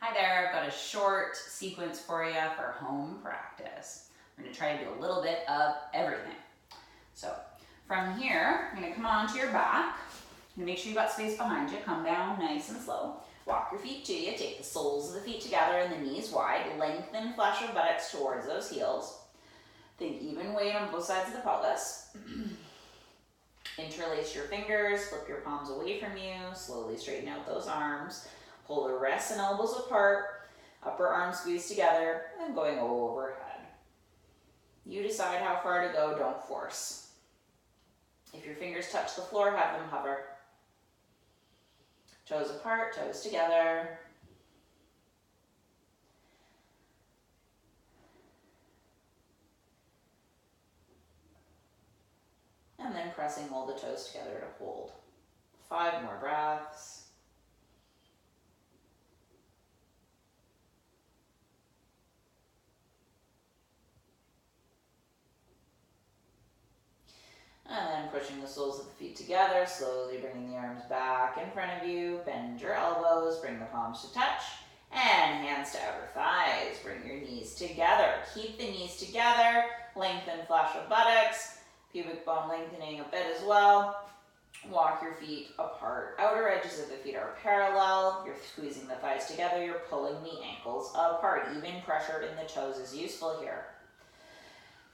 Hi there, I've got a short sequence for you for home practice. We're going to try to do a little bit of everything. So from here, I'm going to come onto your back. And make sure you've got space behind you. Come down nice and slow. Walk your feet to you. Take the soles of the feet together and the knees wide. Lengthen, flesh your buttocks towards those heels. Think even weight on both sides of the pelvis. Interlace your fingers. Flip your palms away from you. Slowly straighten out those arms. Pull the wrists and elbows apart, upper arms squeeze together, and going overhead. You decide how far to go, don't force. If your fingers touch the floor, have them hover. Toes apart, toes together. And then pressing all the toes together to hold. 5 more breaths. And then pushing the soles of the feet together, slowly bringing the arms back in front of you. Bend your elbows, bring the palms to touch, and hands to outer thighs. Bring your knees together. Keep the knees together. Lengthen flesh of buttocks. Pubic bone lengthening a bit as well. Walk your feet apart. Outer edges of the feet are parallel. You're squeezing the thighs together. You're pulling the ankles apart. Even pressure in the toes is useful here.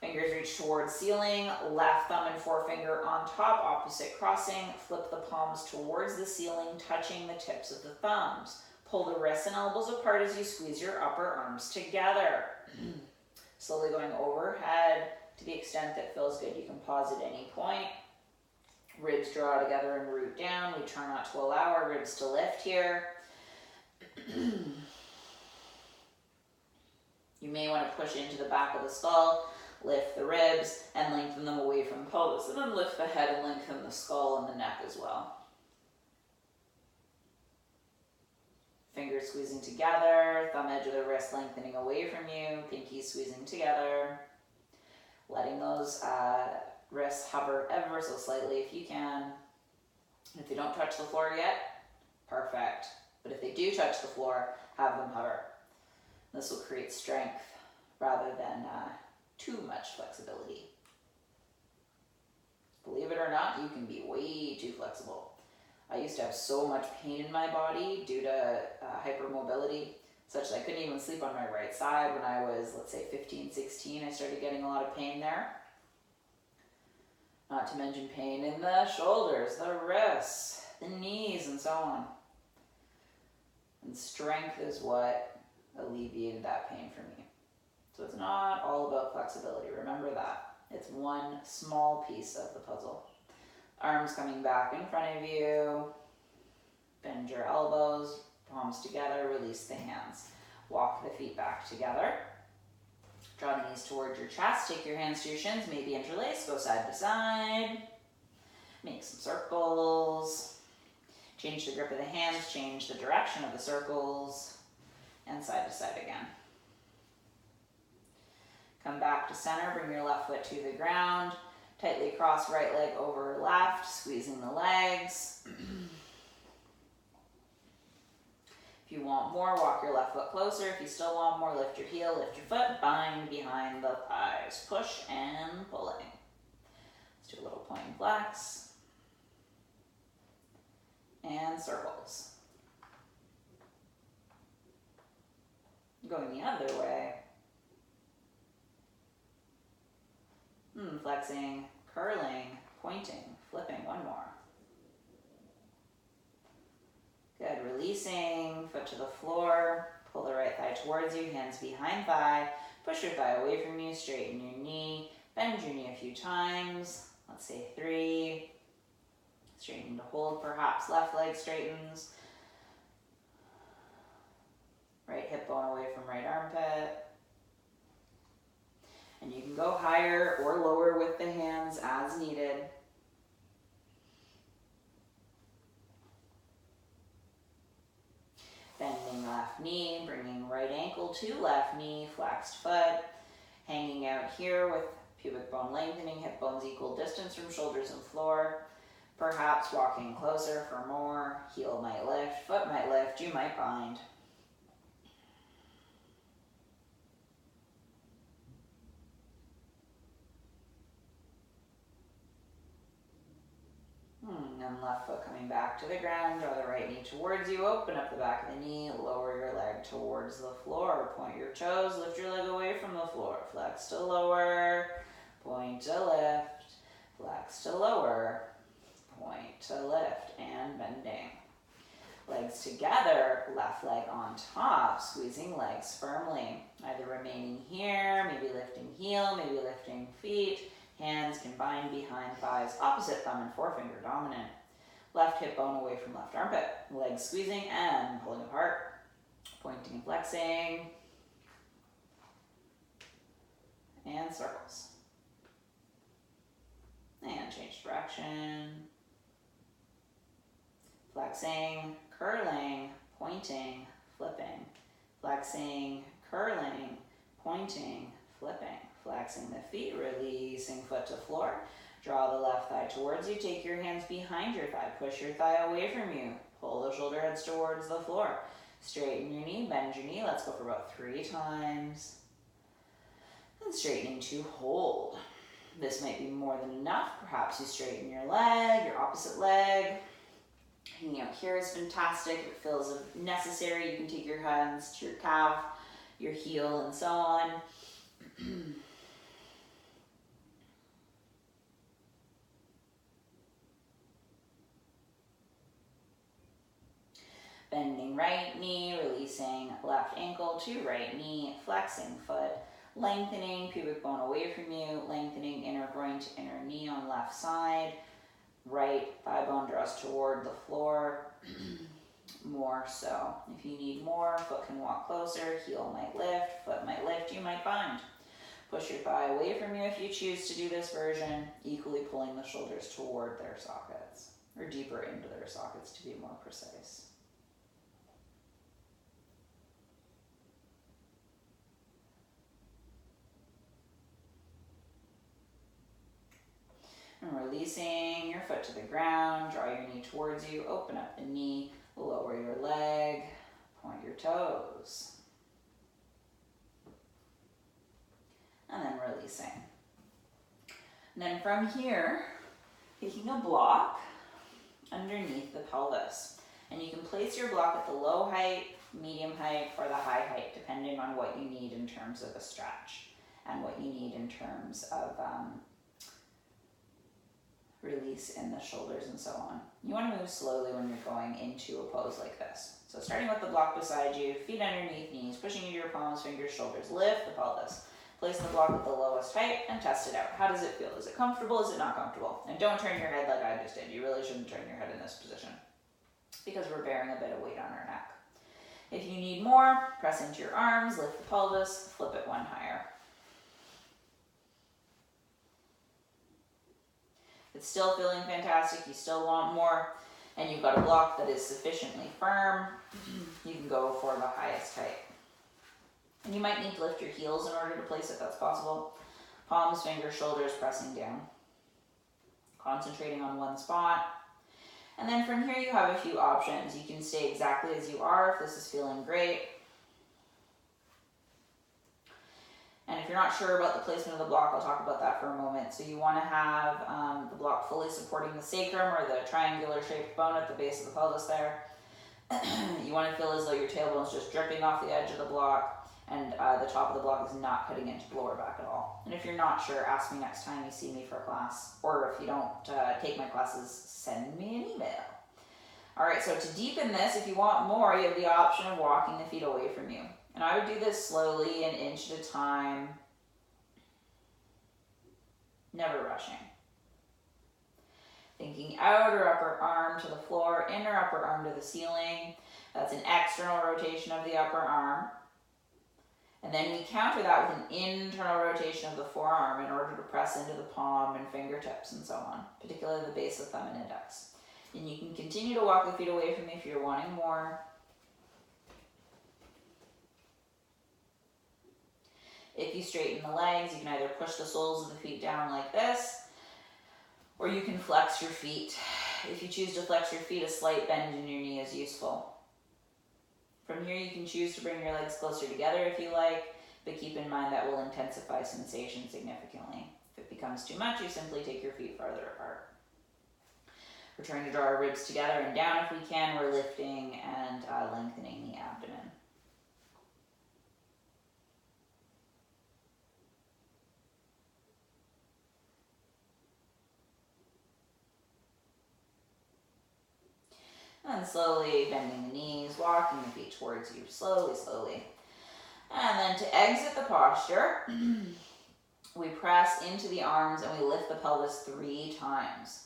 Fingers reach towards ceiling, left thumb and forefinger on top, opposite crossing. Flip the palms towards the ceiling, touching the tips of the thumbs. Pull the wrists and elbows apart as you squeeze your upper arms together. Slowly going overhead to the extent that feels good. You can pause at any point. Ribs draw together and root down. We try not to allow our ribs to lift here. You may want to push into the back of the skull. Lift the ribs and lengthen them away from the pelvis, and then lift the head and lengthen the skull and the neck as well. Fingers squeezing together, thumb edge of the wrist lengthening away from you, pinkies squeezing together. Letting those wrists hover ever so slightly if you can. If they don't touch the floor yet, perfect. But if they do touch the floor, have them hover. This will create strength rather than too much flexibility. Believe it or not, you can be way too flexible. I used to have so much pain in my body due to hypermobility, such that I couldn't even sleep on my right side. When I was, let's say, 15, 16, I started getting a lot of pain there. Not to mention pain in the shoulders, the wrists, the knees, and so on. And strength is what alleviated that pain for me. So it's not all about flexibility, remember that. It's one small piece of the puzzle. Arms coming back in front of you. Bend your elbows, palms together, release the hands. Walk the feet back together. Draw the knees towards your chest, take your hands to your shins, maybe interlace, go side to side. Make some circles. Change the grip of the hands, change the direction of the circles, and side to side again. Come back to center, bring your left foot to the ground. Tightly cross right leg over left, squeezing the legs. If you want more, walk your left foot closer. If you still want more, lift your heel, lift your foot, bind behind the thighs. Push and pulling. Let's do a little point and flex. And circles. Going the other way. Flexing, curling, pointing, flipping. One more. Good. Releasing, foot to the floor. Pull the right thigh towards you, hands behind thigh. Push your thigh away from you, straighten your knee. Bend your knee a few times. Let's say 3. Straighten to hold, perhaps left leg straightens. Right hip bone away from right armpit. And you can go higher or lower with the hands as needed. Bending left knee, bringing right ankle to left knee, flexed foot. Hanging out here with pubic bone lengthening, hip bones equal distance from shoulders and floor. Perhaps walking closer for more. Heel might lift, foot might lift, you might bind. And left foot coming back to the ground. Draw the right knee towards you. Open up the back of the knee. Lower your leg towards the floor. Point your toes. Lift your leg away from the floor. Flex to lower. Point to lift. Flex to lower. Point to lift. And bending. Legs together. Left leg on top. Squeezing legs firmly. Either remaining here. Maybe lifting heel. Maybe lifting feet. Hands combined behind thighs, opposite thumb and forefinger dominant. Left hip bone away from left armpit. Legs squeezing and pulling apart. Pointing and flexing. And circles. And change direction. Flexing, curling, pointing, flipping. Flexing, curling, pointing, flipping. Flexing the feet, releasing foot to floor. Draw the left thigh towards you. Take your hands behind your thigh. Push your thigh away from you. Pull the shoulder heads towards the floor. Straighten your knee, bend your knee. Let's go for about 3 times. And straightening to hold. This might be more than enough. Perhaps you straighten your leg, your opposite leg. Hanging out here is fantastic. If it feels necessary, you can take your hands to your calf, your heel, and so on. Bending right knee, releasing left ankle to right knee, flexing foot, lengthening pubic bone away from you, lengthening inner groin to inner knee on left side, right thigh bone draws toward the floor, more so. If you need more, foot can walk closer, heel might lift, foot might lift, you might bind. Push your thigh away from you if you choose to do this version, equally pulling the shoulders toward their sockets, or deeper into their sockets to be more precise. And releasing your foot to the ground, draw your knee towards you, open up the knee, lower your leg, point your toes. And then releasing. And then from here, taking a block underneath the pelvis. And you can place your block at the low height, medium height, or the high height, depending on what you need in terms of a stretch and what you need in terms of release in the shoulders and so on. You want to move slowly when you're going into a pose like this. So starting with the block beside you, feet underneath knees, pushing into your palms, fingers, shoulders, lift the pelvis. Place the block at the lowest height and test it out. How does it feel? Is it comfortable? Is it not comfortable? And don't turn your head like I just did. You really shouldn't turn your head in this position because we're bearing a bit of weight on our neck. If you need more, press into your arms, lift the pelvis, flip it one higher. If it's still feeling fantastic, you still want more, and you've got a block that is sufficiently firm, you can go for the highest height. And you might need to lift your heels in order to place it, that's possible. Palms, fingers, shoulders pressing down. Concentrating on one spot. And then from here you have a few options. You can stay exactly as you are if this is feeling great. And if you're not sure about the placement of the block, I'll talk about that for a moment. So you want to have the block fully supporting the sacrum or the triangular shaped bone at the base of the pelvis there. You want to feel as though your tailbone's just dripping off the edge of the block and the top of the block is not cutting into the lower back at all. And if you're not sure, ask me next time you see me for a class. Or if you don't take my classes, send me an email. All right, so to deepen this, if you want more, you have the option of walking the feet away from you. And I would do this slowly, an inch at a time, never rushing. Thinking outer upper arm to the floor, inner upper arm to the ceiling. That's an external rotation of the upper arm. And then we counter that with an internal rotation of the forearm in order to press into the palm and fingertips and so on, particularly the base of thumb and index. And you can continue to walk the feet away from me if you're wanting more. If you straighten the legs, you can either push the soles of the feet down like this, or you can flex your feet. If you choose to flex your feet, a slight bend in your knee is useful. From here, you can choose to bring your legs closer together if you like, but keep in mind that will intensify sensation significantly. If it becomes too much, you simply take your feet farther apart. We're trying to draw our ribs together and down if we can. We're lifting and lengthening the abdomen. And slowly bending the knees, walking the feet towards you, slowly, slowly. And then to exit the posture, we press into the arms and we lift the pelvis 3 times.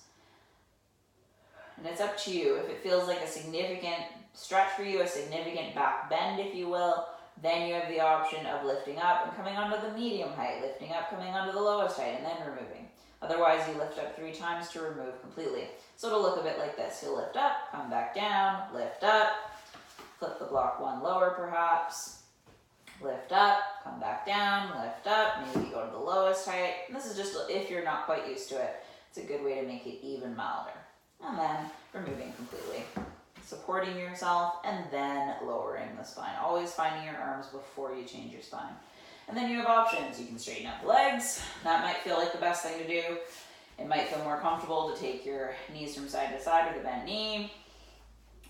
And it's up to you. If it feels like a significant stretch for you, a significant back bend, if you will, then you have the option of lifting up and coming onto the medium height, lifting up, coming onto the lowest height, and then removing. Otherwise, you lift up 3 times to remove completely. So it'll look a bit like this. You'll lift up, come back down, lift up, flip the block 1 lower perhaps, lift up, come back down, lift up, maybe go to the lowest height. And this is just if you're not quite used to it. It's a good way to make it even milder. And then removing completely. Supporting yourself and then lowering the spine. Always finding your arms before you change your spine. And then you have options. You can straighten up the legs. That might feel like the best thing to do. It might feel more comfortable to take your knees from side to side with a bent knee,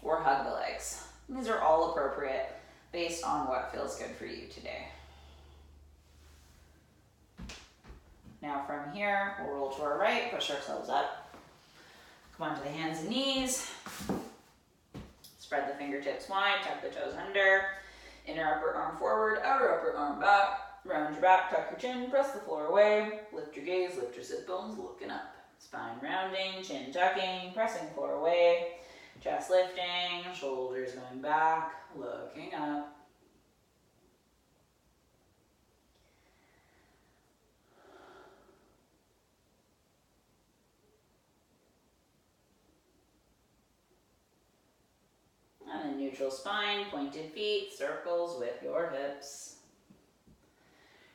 or hug the legs. And these are all appropriate based on what feels good for you today. Now from here, we'll roll to our right, push ourselves up. Come onto the hands and knees. Spread the fingertips wide, tuck the toes under. Inner upper arm forward, outer upper arm back. Round your back, tuck your chin, press the floor away. Lift your gaze, lift your sit bones, looking up. Spine rounding, chin tucking, pressing floor away. Chest lifting, shoulders going back, looking up. And then neutral spine, pointed feet, circles with your hips.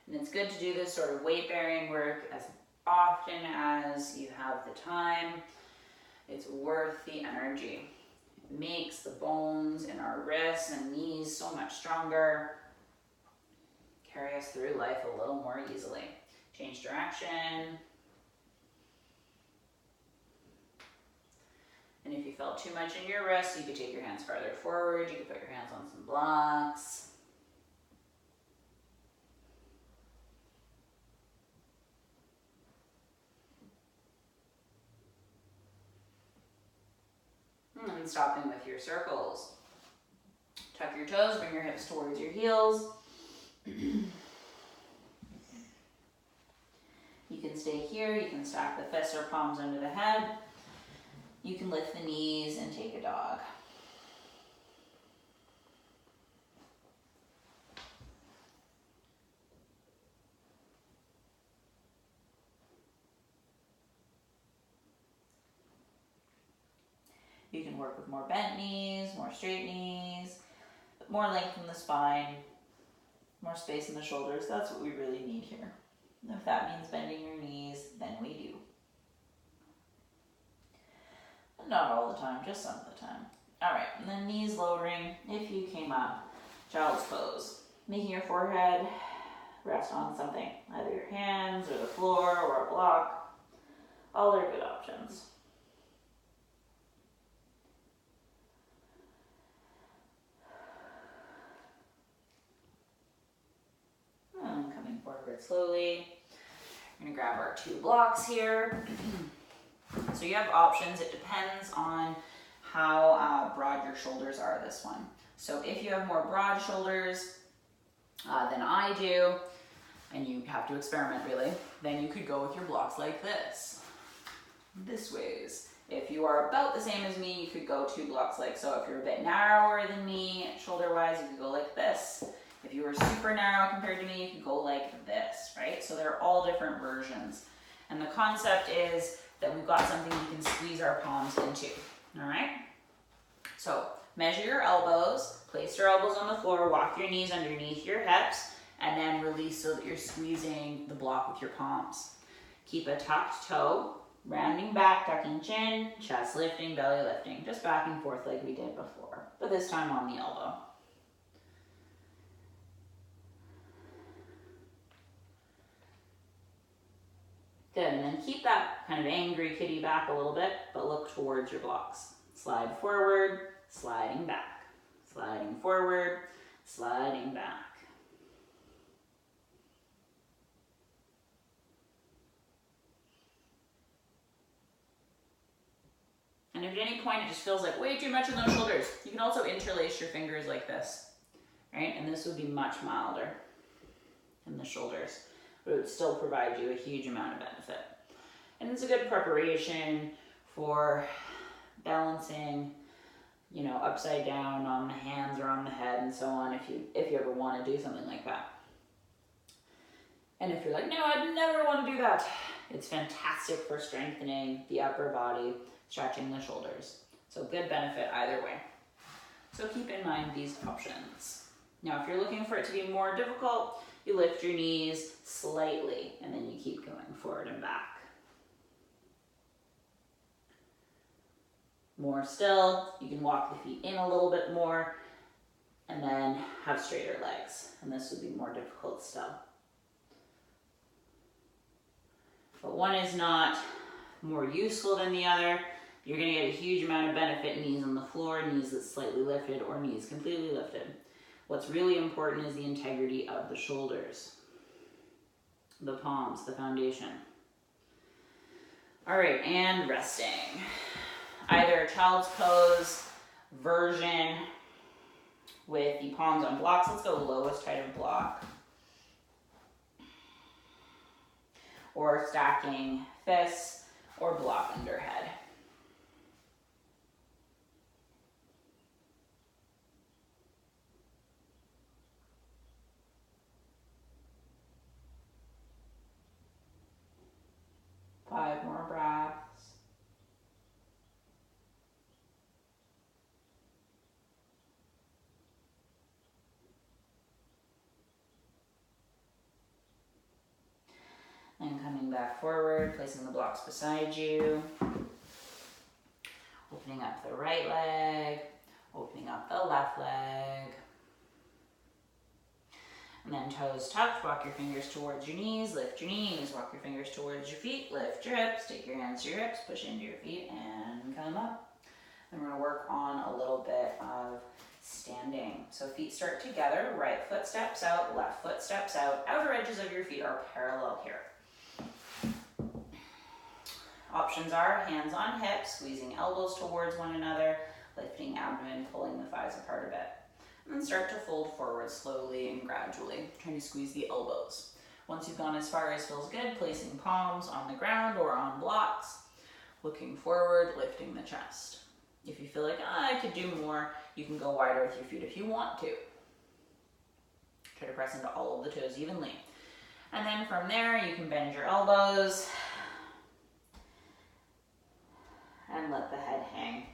And it's good to do this sort of weight-bearing work as often as you have the time. It's worth the energy. It makes the bones in our wrists and knees so much stronger. Carry us through life a little more easily. Change direction. And if you felt too much in your wrists, you could take your hands farther forward. You could put your hands on some blocks. And stopping with your circles. Tuck your toes, bring your hips towards your heels. You can stay here, you can stack the fists or palms under the head. You can lift the knees and take a dog. You can work with more bent knees, more straight knees, more length in the spine, more space in the shoulders. That's what we really need here. If that means bending your knees, then we do. But not all the time, just some of the time. All right, and then knees lowering. If you came up, child's pose. Making your forehead rest on something, either your hands or the floor or a block. All are good options. And coming forward slowly. We're going to grab our 2 blocks here. So you have options. It depends on how broad your shoulders are, this one. So if you have more broad shoulders than I do, and you have to experiment really, then you could go with your blocks like this ways. If you are about the same as me, you could go 2 blocks like so. If you're a bit narrower than me, shoulder-wise, you could go like this. If you were super narrow compared to me, you could go like this, right? So they're all different versions. And the concept is that we've got something we can squeeze our palms into, all right? So measure your elbows, place your elbows on the floor, walk your knees underneath your hips, and then release so that you're squeezing the block with your palms. Keep a tucked toe, rounding back, tucking chin, chest lifting, belly lifting, just back and forth like we did before, but this time on the elbow. Good, and then keep that kind of angry kitty back a little bit, but look towards your blocks. Slide forward, sliding back. Sliding forward, sliding back. And if at any point it just feels like way too much in those shoulders, you can also interlace your fingers like this, right? And this would be much milder in the shoulders, but it would still provide you a huge amount of benefit. And it's a good preparation for balancing, you know, upside down on the hands or on the head and so on, if you ever want to do something like that. And if you're like, no, I'd never want to do that, it's fantastic for strengthening the upper body, stretching the shoulders. So good benefit either way. So keep in mind these options. Now, if you're looking for it to be more difficult, you lift your knees slightly and then you keep going forward and back. More still, you can walk the feet in a little bit more and then have straighter legs. And this would be more difficult still. But one is not more useful than the other. You're going to get a huge amount of benefit, knees on the floor, knees that's slightly lifted, or knees completely lifted. What's really important is the integrity of the shoulders, the palms, the foundation. All right, and resting. Either child's pose version with the palms on blocks. Let's go lowest height of block. Or stacking fists, or block under head. Five more breaths. And coming back forward, placing the blocks beside you. Opening up the right leg, opening up the left leg. And then toes tucked, walk your fingers towards your knees, lift your knees, walk your fingers towards your feet, lift your hips, take your hands to your hips, push into your feet and come up. And we're gonna work on a little bit of standing. So feet start together, right foot steps out, left foot steps out. Outer edges of your feet are parallel here. Options are hands on hips, squeezing elbows towards one another, lifting abdomen, pulling the thighs apart a bit. And then start to fold forward slowly and gradually, trying to squeeze the elbows. Once you've gone as far as feels good, placing palms on the ground or on blocks, looking forward, lifting the chest. If you feel like, I could do more, you can go wider with your feet if you want to. Try to press into all of the toes evenly. And then from there, you can bend your elbows and let the head hang,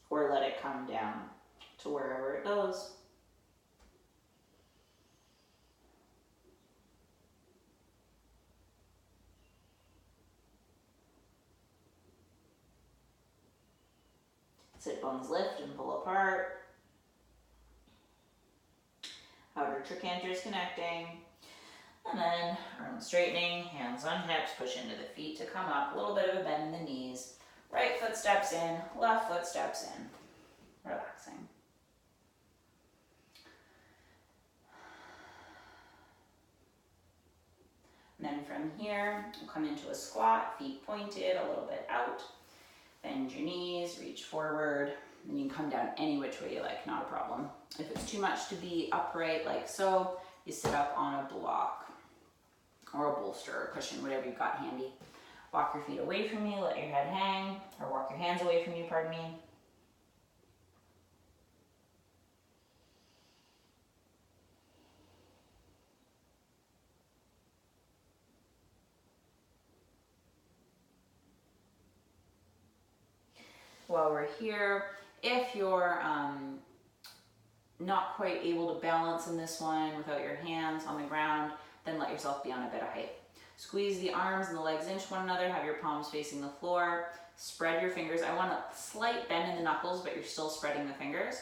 or let it come down to wherever it goes. Sit bones lift and pull apart. Outer trochanters connecting. And then arm straightening, hands on hips, push into the feet to come up. A little bit of a bend in the knees. Right foot steps in, left foot steps in. Relaxing. And then from here, we'll come into a squat, feet pointed, a little bit out. Bend your knees, reach forward, and you can come down any which way you like, not a problem. If it's too much to be upright like so, you sit up on a block or a bolster or a cushion, whatever you've got handy. Walk your feet away from you, let your head hang, or walk your hands away from you, pardon me. While we're here, if you're not quite able to balance in this one without your hands on the ground, then let yourself be on a bit of height. Squeeze the arms and the legs into one another, have your palms facing the floor, spread your fingers. I want a slight bend in the knuckles, but you're still spreading the fingers.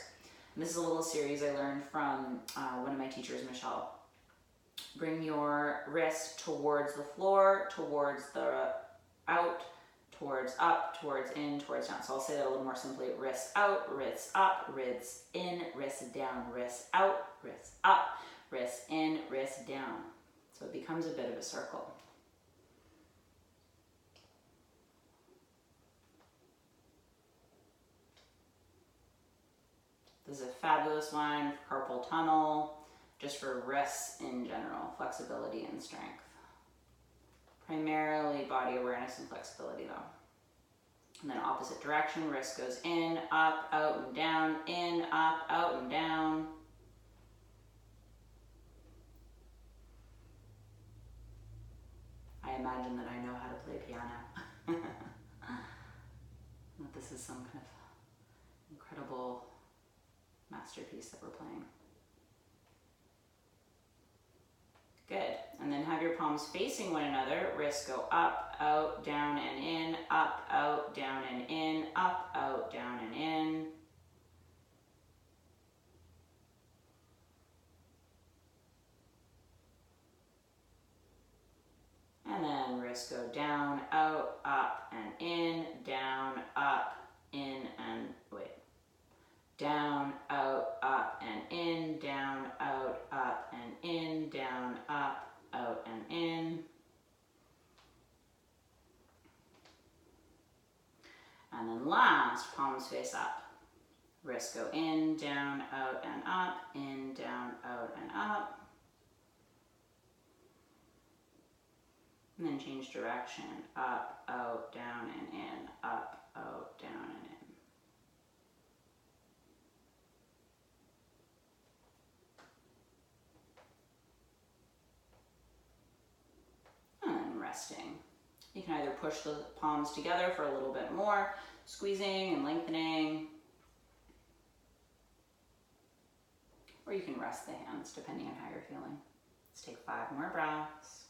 And this is a little series I learned from one of my teachers, Michelle. Bring your wrist towards the floor, towards the out, towards up, towards in, towards down. So I'll say that a little more simply. Wrist out, wrist up, wrist in, wrist down, wrist out, wrist up, wrist in, wrist down. So it becomes a bit of a circle. This is a fabulous one for carpal tunnel, just for wrists in general, flexibility and strength. Primarily body awareness and flexibility though. And then opposite direction, wrist goes in, up, out, and down, in, up, out, and down. I imagine that I know how to play piano. That this is some kind of incredible masterpiece that we're playing. Good. And then have your palms facing one another. Wrists go up, out, down, and in, up, out, down, and in, up, out, down, and in. And then wrists go down, out, up, and in, down, up, in, and wait. Down, out, up, and in, down, out, up, and in, down, up, out, and in. And then last, palms face up. Wrists go in, down, out, and up, in, down, out, and up. And then change direction, up, out, down, and in, up, out, down, and in. Resting. You can either push the palms together for a little bit more, squeezing and lengthening, or you can rest the hands depending on how you're feeling. Let's take 5 more breaths.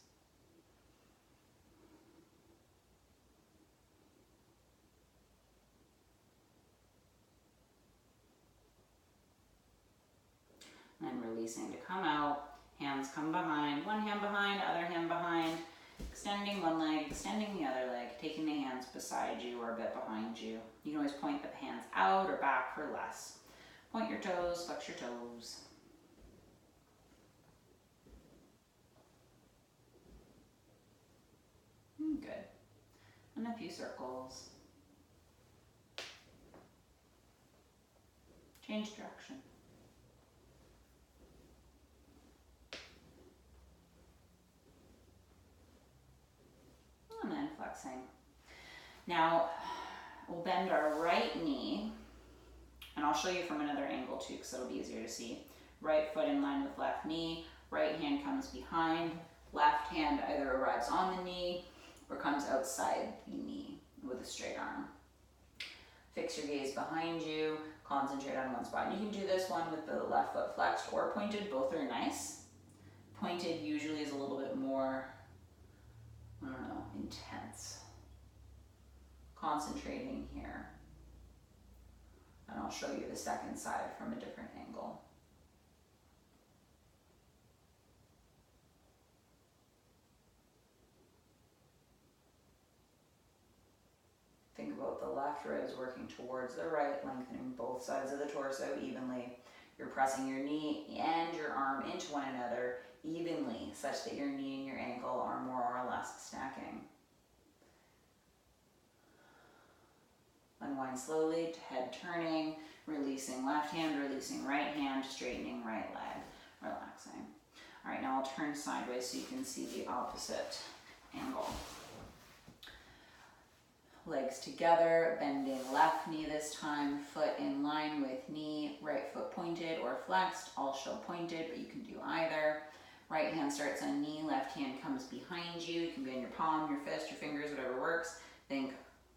And then releasing to come out, hands come behind, one hand behind, other hand behind. Extending one leg, extending the other leg, taking the hands beside you or a bit behind you. You can always point the hands out or back for less. Point your toes, flex your toes. Good. And a few circles. Change direction. And then flexing. Now, we'll bend our right knee, and I'll show you from another angle too, because it'll be easier to see. Right foot in line with left knee, right hand comes behind, left hand either arrives on the knee or comes outside the knee with a straight arm. Fix your gaze behind you, concentrate on one spot. You can do this one with the left foot flexed or pointed, both are nice. Pointed usually is a little bit more, I don't know, intense. Concentrating here. And I'll show you the second side from a different angle. Think about the left ribs working towards the right, lengthening both sides of the torso evenly. You're pressing your knee and your arm into one another evenly, such that your knee and your ankle are more or less stacking. Unwind slowly, head turning, releasing left hand, releasing right hand, straightening right leg, relaxing. All right, now I'll turn sideways so you can see the opposite angle. Legs together, bending left knee this time, foot in line with knee, right foot pointed or flexed. I'll show pointed, but you can do either. Right hand starts on knee, left hand comes behind you. You can be on your palm, your fist, your fingers, whatever works. Think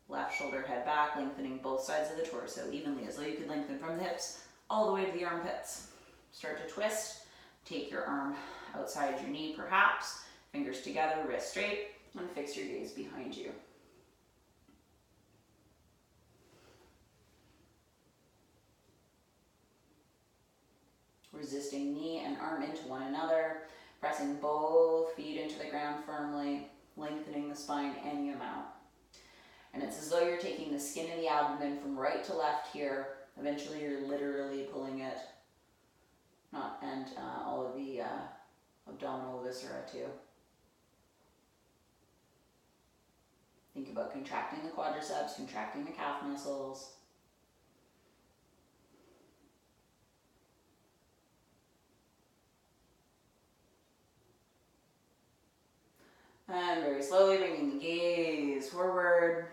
left shoulder, head back, lengthening both sides of the torso evenly, as though you could lengthen from the hips all the way to the armpits. Start to twist. Take your arm outside your knee perhaps, fingers together, wrist straight, and fix your gaze behind you. Resisting knee and arm into one another. Pressing both feet into the ground firmly, lengthening the spine any amount. And it's as though you're taking the skin of the abdomen from right to left here. Eventually you're literally pulling it, and all of the abdominal viscera too. Think about contracting the quadriceps, contracting the calf muscles. And very slowly bringing the gaze forward,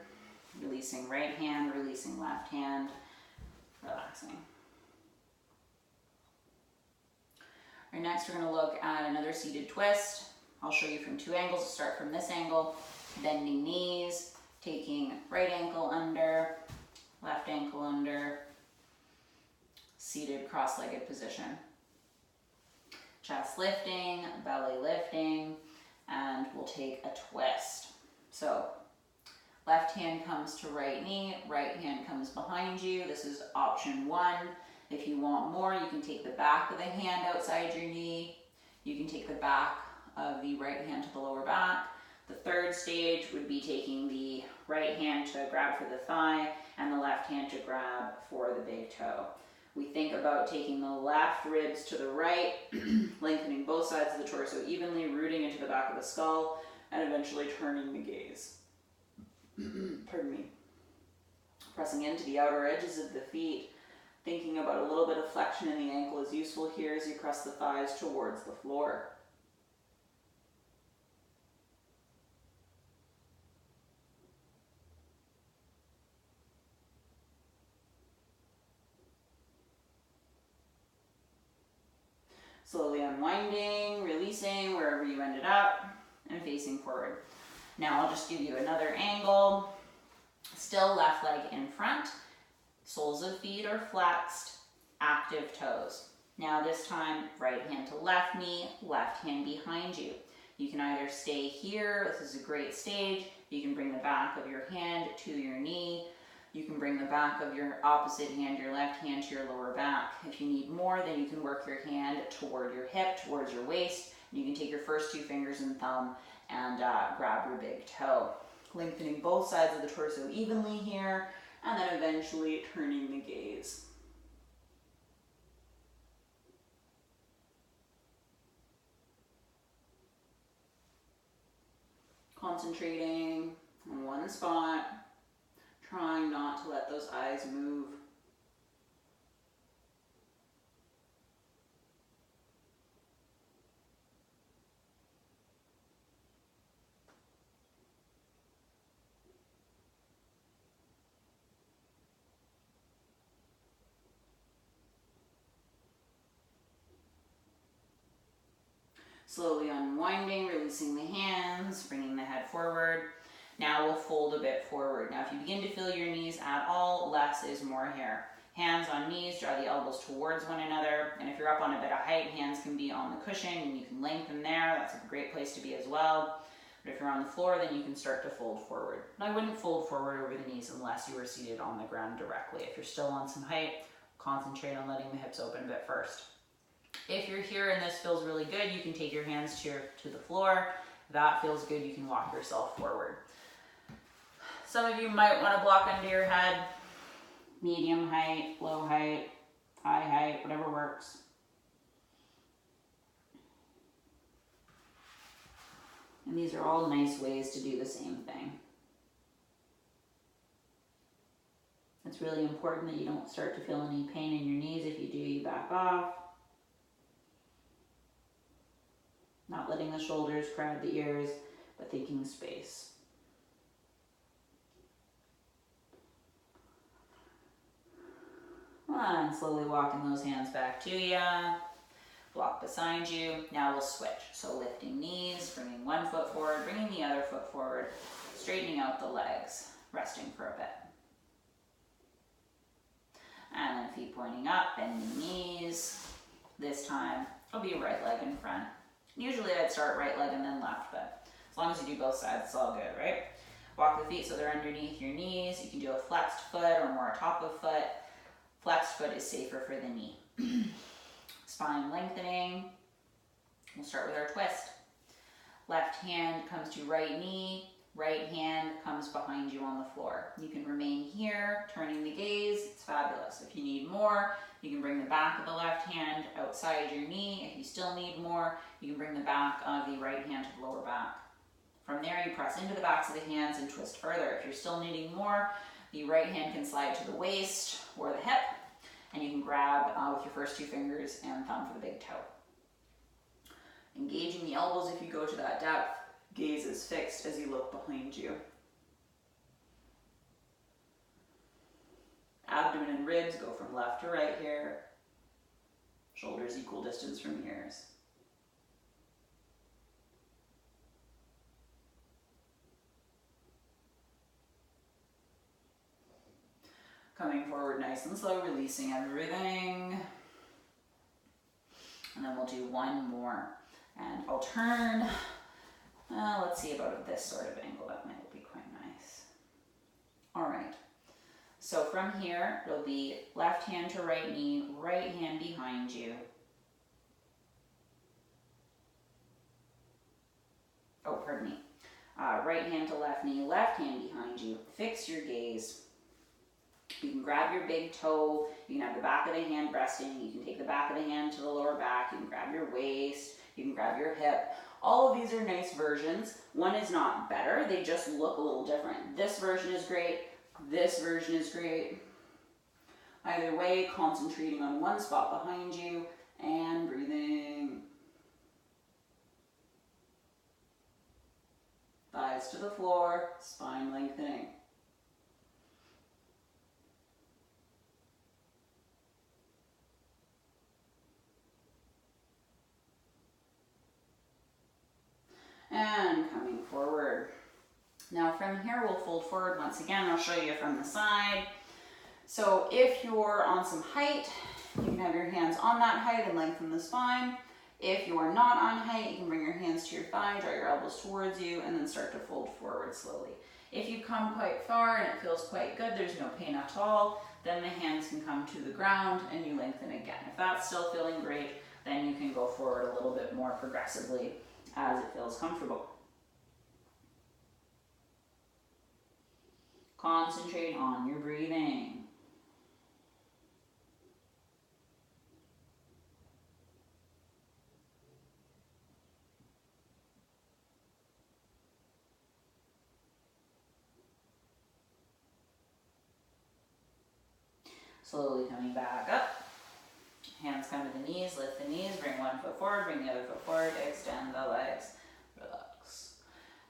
releasing right hand, releasing left hand, relaxing. All right, next we're going to look at another seated twist. I'll show you from two angles. Start from this angle, bending knees, taking right ankle under, left ankle under, seated cross-legged position. Chest lifting, belly lifting, and we'll take a twist. So left hand comes to right knee, right hand comes behind you. This is option one. If you want more, you can take the back of the hand outside your knee. You can take the back of the right hand to the lower back. The third stage would be taking the right hand to grab for the thigh and the left hand to grab for the big toe. We think about taking the left ribs to the right, lengthening both sides of the torso evenly, rooting into the back of the skull, and eventually turning the gaze. Pardon me. Pressing into the outer edges of the feet, thinking about a little bit of flexion in the ankle is useful here as you press the thighs towards the floor. Slowly unwinding, releasing wherever you ended up, and facing forward. Now I'll just give you another angle. Still left leg in front, soles of feet are flexed, active toes. Now this time, right hand to left knee, left hand behind you. You can either stay here, this is a great stage. You can bring the back of your hand to your knee. You can bring the back of your opposite hand, your left hand, to your lower back. If you need more, then you can work your hand toward your hip, towards your waist. You can take your first two fingers and thumb and grab your big toe. Lengthening both sides of the torso evenly here, and then eventually turning the gaze. Concentrating on one spot. Trying not to let those eyes move. Slowly unwinding, releasing the hands, bringing the head forward. Now we'll fold a bit forward. Now if you begin to feel your knees at all, less is more here. Hands on knees, draw the elbows towards one another. And if you're up on a bit of height, hands can be on the cushion and you can lengthen there. That's a great place to be as well. But if you're on the floor, then you can start to fold forward. And I wouldn't fold forward over the knees unless you were seated on the ground directly. If you're still on some height, concentrate on letting the hips open a bit first. If you're here and this feels really good, you can take your hands to the floor. If that feels good, you can walk yourself forward. Some of you might want to block under your head, medium height, low height, high height, whatever works. And these are all nice ways to do the same thing. It's really important that you don't start to feel any pain in your knees. If you do, you back off. Not letting the shoulders crowd the ears, but thinking space. And slowly walking those hands back to you. Block beside you. Now we'll switch. So lifting knees, bringing one foot forward, bringing the other foot forward, straightening out the legs, resting for a bit. And then feet pointing up, bending knees. This time, it'll be right leg in front. Usually I'd start right leg and then left, but as long as you do both sides, it's all good, right? Walk the feet so they're underneath your knees. You can do a flexed foot or more top of foot. Flexed foot is safer for the knee. Spine lengthening. We'll start with our twist. Left hand comes to right knee, right hand comes behind you on the floor. You can remain here, turning the gaze, it's fabulous. If you need more, you can bring the back of the left hand outside your knee. If you still need more, you can bring the back of the right hand to the lower back. From there, you press into the backs of the hands and twist further. If you're still needing more, the right hand can slide to the waist or the hip, and you can grab with your first two fingers and thumb for the big toe. Engaging the elbows if you go to that depth. Gaze is fixed as you look behind you. Abdomen and ribs go from left to right here. Shoulders equal distance from ears. Coming forward nice and slow, releasing everything. And then we'll do one more. And I'll turn, let's see about this sort of angle, that might be quite nice. All right, so from here, it'll be left hand to right knee, right hand behind you. Oh, pardon me. Right hand to left knee, left hand behind you. Fix your gaze. You can grab your big toe, you can have the back of the hand resting, you can take the back of the hand to the lower back, you can grab your waist, you can grab your hip. All of these are nice versions. One is not better, they just look a little different. This version is great, this version is great. Either way, concentrating on one spot behind you and breathing. Thighs to the floor, spine lengthening. And coming forward. Now from here, we'll fold forward once again. I'll show you from the side. So if you're on some height, you can have your hands on that height and lengthen the spine. If you are not on height, you can bring your hands to your thigh, draw your elbows towards you, and then start to fold forward slowly. If you come quite far and it feels quite good, there's no pain at all, then the hands can come to the ground and you lengthen again. If that's still feeling great, then you can go forward a little bit more progressively as it feels comfortable. Concentrate on your breathing. Slowly coming back up. Hands come to the knees, lift the knees, bring one foot forward, bring the other foot forward, extend the legs, relax.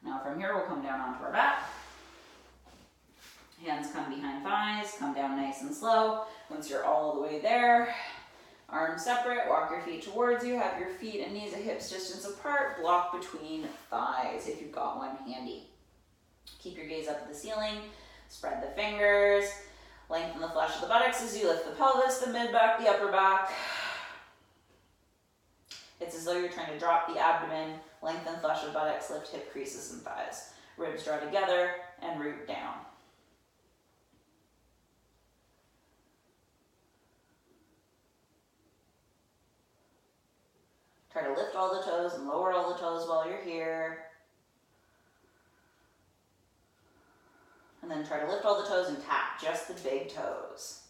Now from here we'll come down onto our back. Hands come behind thighs, come down nice and slow. Once you're all the way there, arms separate, walk your feet towards you, have your feet and knees at hips distance apart, block between thighs if you've got one handy. Keep your gaze up at the ceiling, spread the fingers, lengthen the flesh of the buttocks as you lift the pelvis, the mid-back, the upper back. It's as though you're trying to drop the abdomen, lengthen flesh of buttocks, lift hip creases and thighs. Ribs draw together and root down. Try to lift all the toes and lower all the toes while you're here. And then try to lift all the toes and tap just the big toes.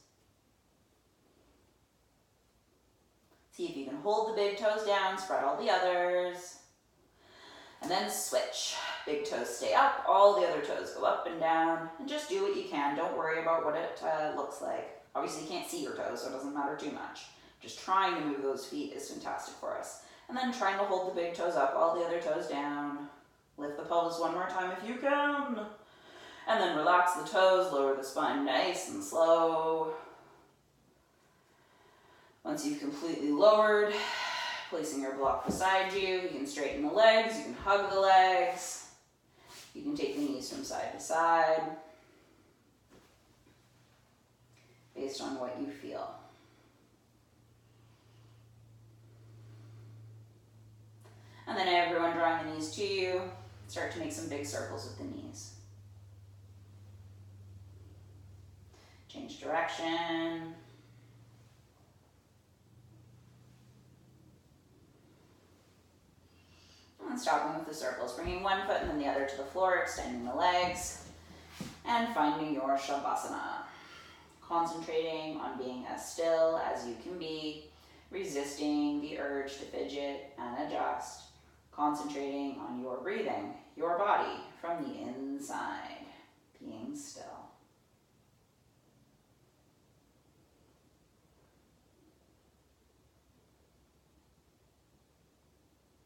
See if you can hold the big toes down, spread all the others. And then switch. Big toes stay up, all the other toes go up and down. And just do what you can. Don't worry about what it looks like. Obviously you can't see your toes, so it doesn't matter too much. Just trying to move those feet is fantastic for us. And then trying to hold the big toes up, all the other toes down. Lift the pelvis one more time if you can. And then relax the toes, lower the spine nice and slow. Once you've completely lowered, placing your block beside you, you can straighten the legs, you can hug the legs. You can take the knees from side to side, based on what you feel. And then everyone drawing the knees to you, start to make some big circles with the knees. Change direction. stopping with the circles, bringing one foot and then the other to the floor, extending the legs, and finding your Shavasana. Concentrating on being as still as you can be, resisting the urge to fidget and adjust, concentrating on your breathing, your body from the inside, being still.